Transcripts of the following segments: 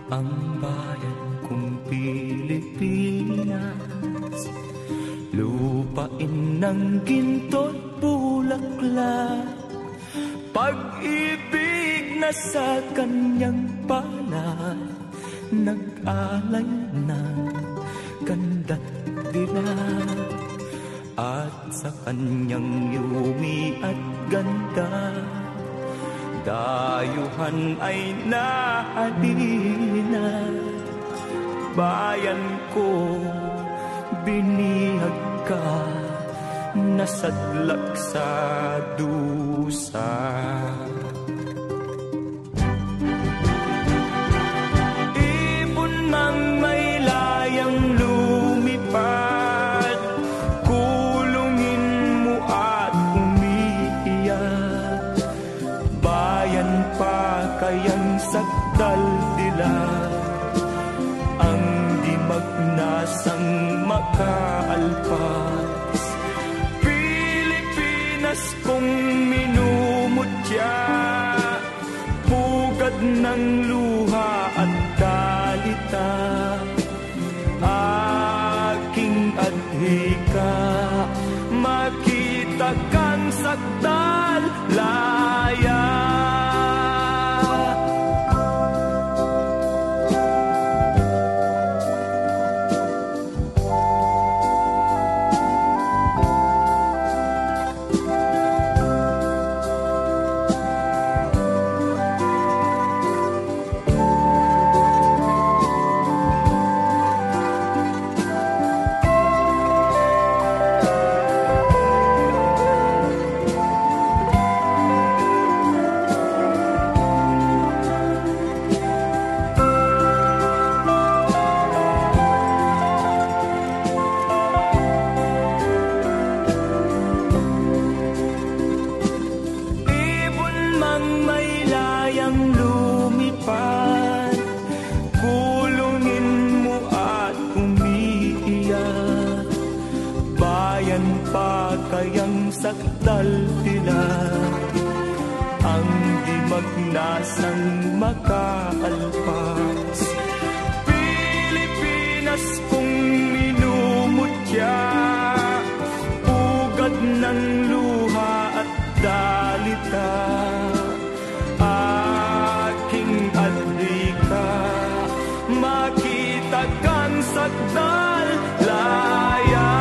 ang bayan kong Pilipinas, lupain ng ginto't bulaklak, pag-ibig na sa kanyang palad, nag-alay ng ganda't dilag, at sa kanyang yumi at ganda, dayuhan ay nahalina. Bayan ko, binihag ka, nasadlak sa dusa. Ibon mang may layang lumipad, kulungin mo at umiiyak. Bayan pa kayang sakdal dilag, ang di magnasang makaalpas. Pilipinas kong minumutya, pugad ng luha at dalita, aking adhika, makita kang sakdal laya. Kayang sakdal dilag, ang di magnasang makaalpas. Pilipinas kong minumutya, pugad ng luha at dalita, aking adhika, makita kang sakdal laya.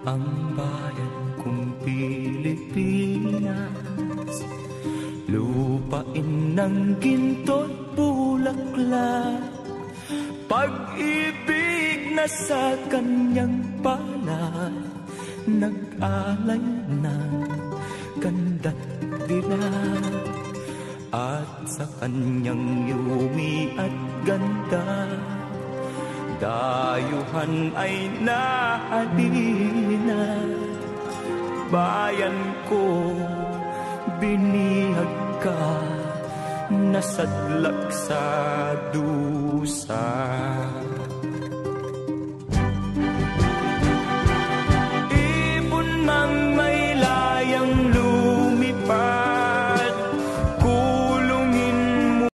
Ang bayan kong Pilipinas, lupain ng ginto't bulaklak, pag-ibig na sa kanyang palad, nag-alay ng ganda't dilag, at sa kanyang yumi at ganda, dayuhan ay nahalina. Bayan ko, binihag ka, nasadlak sa dusa.